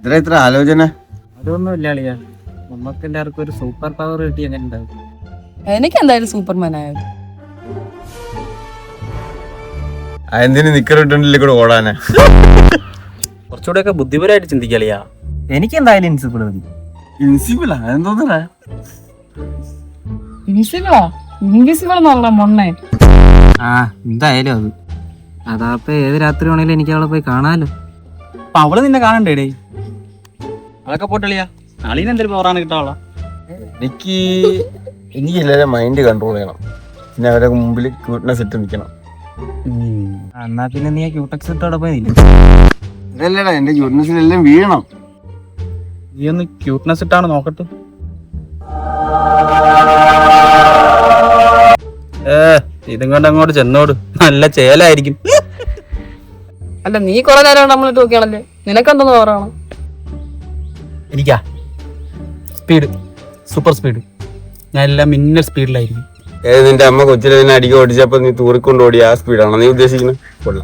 ഇത്ര ആലോചന? അതൊന്നും ഇല്ല അളിയാ, നമുക്ക് എല്ലാവർക്കും ഒരു സൂപ്പർ പവർ കിട്ടി അങ്ങനെ ഉണ്ടാവും. എനിക്ക് എന്തായാലും സൂപ്പർമാൻ ആയത്. എന്തിനു നിക്കറിട്ടുണ്ടില്ലേ കൂടെ ഓടാനാ? കുറച്ചുകൂടെ ഒക്കെ ബുദ്ധിപരമായിട്ട് ചിന്തിക്കളിയാ. എനിക്ക് എന്തായാലും ഇൻസിപ്പിൾ മതി. ഇൻസിബിളാ? എന്തോന്നാ ഇൻവിസിബിളാ? ഇൻവിസിബിൾ എന്നുള്ള മൊണ്ണേ. ആ എന്തായാലും അത് അതാപ്പ ഏത് രാത്രി വേണേലും എനിക്ക് അവളെ പോയി കാണാലോ. അപ്പൊ അവള് നിന്നെ കാണണ്ടേടേ? അതൊക്കെ പോട്ടളിയാ, അളീന് എന്തൊരു പവറാണ് കിട്ടാവുള്ള. എനിക്ക് എല്ലാവരും മൈൻഡ് കൺട്രോൾ ചെയ്യണം, പിന്നെ അവരെ മുമ്പിൽ ക്യൂട്ട്നെസ് ഇട്ട് നിൽക്കണം. എന്നാ പിന്നെ നീ ക്യൂടെക്സ് ഇട്ടോടെ പോയി ഇതല്ലടാ, എന്റെ ക്യൂട്ട്നെസ്സിലെല്ലാം വീഴണം. നീ ഒന്ന് ക്യൂട്ട്നെസ് ഇട്ടാണ് നോക്കട്ടെ. ഇതും കൊണ്ട് അങ്ങോട്ട് ചെന്നോട്, നല്ല ചേലായിരിക്കും. അല്ല, നീ കൊറേ നേരം നമ്മളിട്ട് നോക്കിയാണല്ലേ, നിനക്കെന്തെന്ന് പറയണം? എനിക്കാ സ്പീഡ്, സൂപ്പർ സ്പീഡ്. ഞാൻ എല്ലാം മിന്നൽ സ്പീഡിലായിരിക്കും. നിന്റെ അമ്മ കൊച്ചിലെ നിന്നെ അടിക്ക് ഓടിച്ചപ്പോ നീ തൂറിക്കൊണ്ട് ഓടി ആ സ്പീഡാണോ നീ ഉദ്ദേശിക്കുന്നത്? കൊള്ളാം.